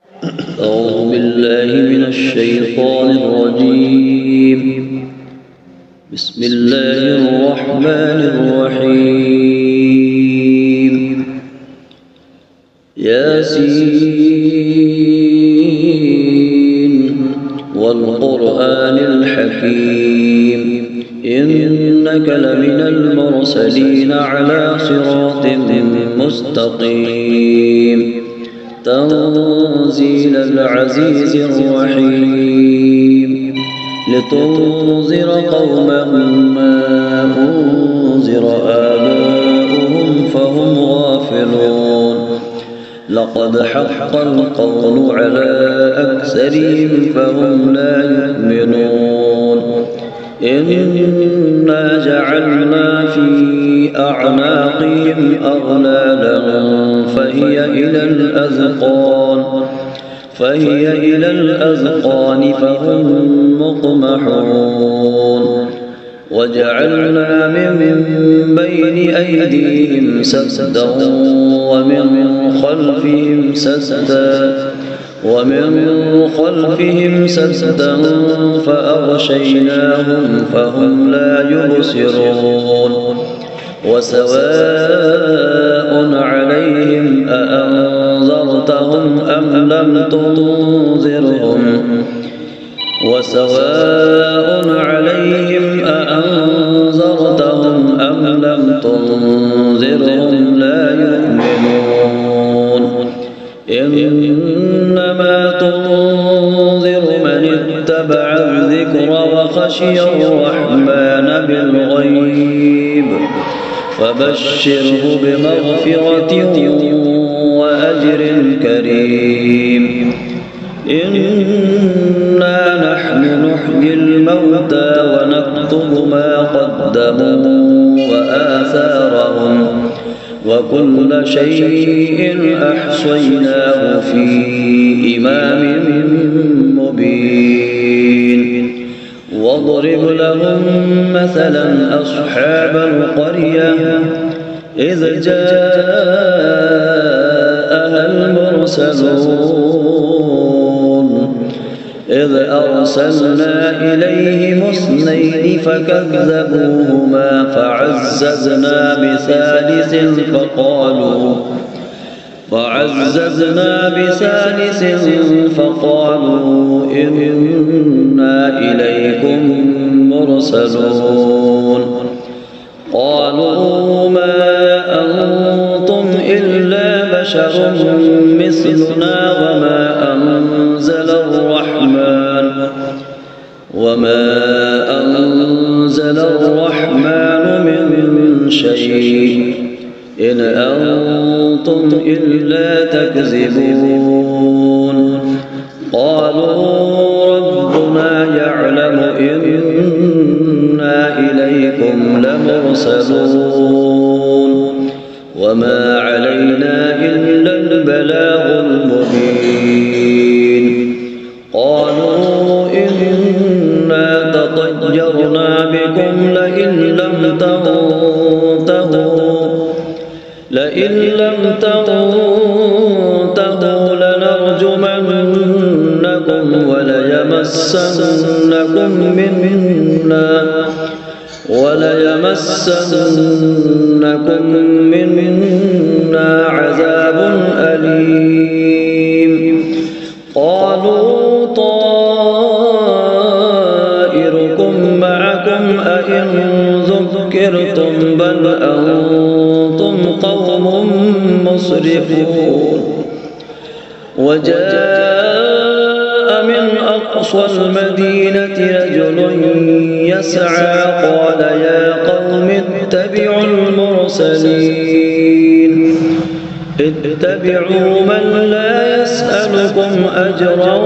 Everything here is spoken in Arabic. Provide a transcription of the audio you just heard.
أعوذ بالله من الشيطان الرجيم. بسم الله الرحمن الرحيم. ياسين والقرآن الحكيم إنك لمن المرسلين على صراط مستقيم تنزيل العزيز الرحيم لتنذر قوما ما أنذر آباؤهم فهم غافلون لقد حق القول على أكثرهم فهم لا يؤمنون إنا جعلنا في أعناقهم أغلالا فهي إلى الأذقان فهم مقمحون وجعلنا من بين أيديهم سدا ومن خلفهم سدا فأغشيناهم فهم لا يبصرون وسواء عليهم أأنذرتهم أم لم تنذرهم لا يؤمنون إنما تنذر من اتبع الذكر وخشي الرحمن بالغيب فبشره بمغفرة وأجر كريم إنا نحن نحيي الموتى ونكتب ما قدموا وآثارهم وكل شيء أحصيناه في إمام مبين واضرب لهم مثلا أصحاب القرية إذ جاءها المرسلون إذ أرسلنا إليهم 2 فكذبوهما فعززنا بثالث فقالوا إنا إليكم مرسلون قالوا ما أنتم إلا بشر مثلنا وما أنزل الرحمن من شيء إن أنتم إلا تكذبون قالوا ربنا يعلم إنا إليكم لمرسلون وما علينا إلا البلاغ المبين قالوا إنا تطيرنا بكم لئن لم تنتهوا لنرجمنكم وليمسنكم منا عذاب أليم قالوا طائركم معكم أئن ذكرتم بل أنتم قوم مسرفون وجاء من أقصى المدينة رجل يسعى قال يا قوم اتبعوا المرسلين اتبعوا من لا يسألكم أجرا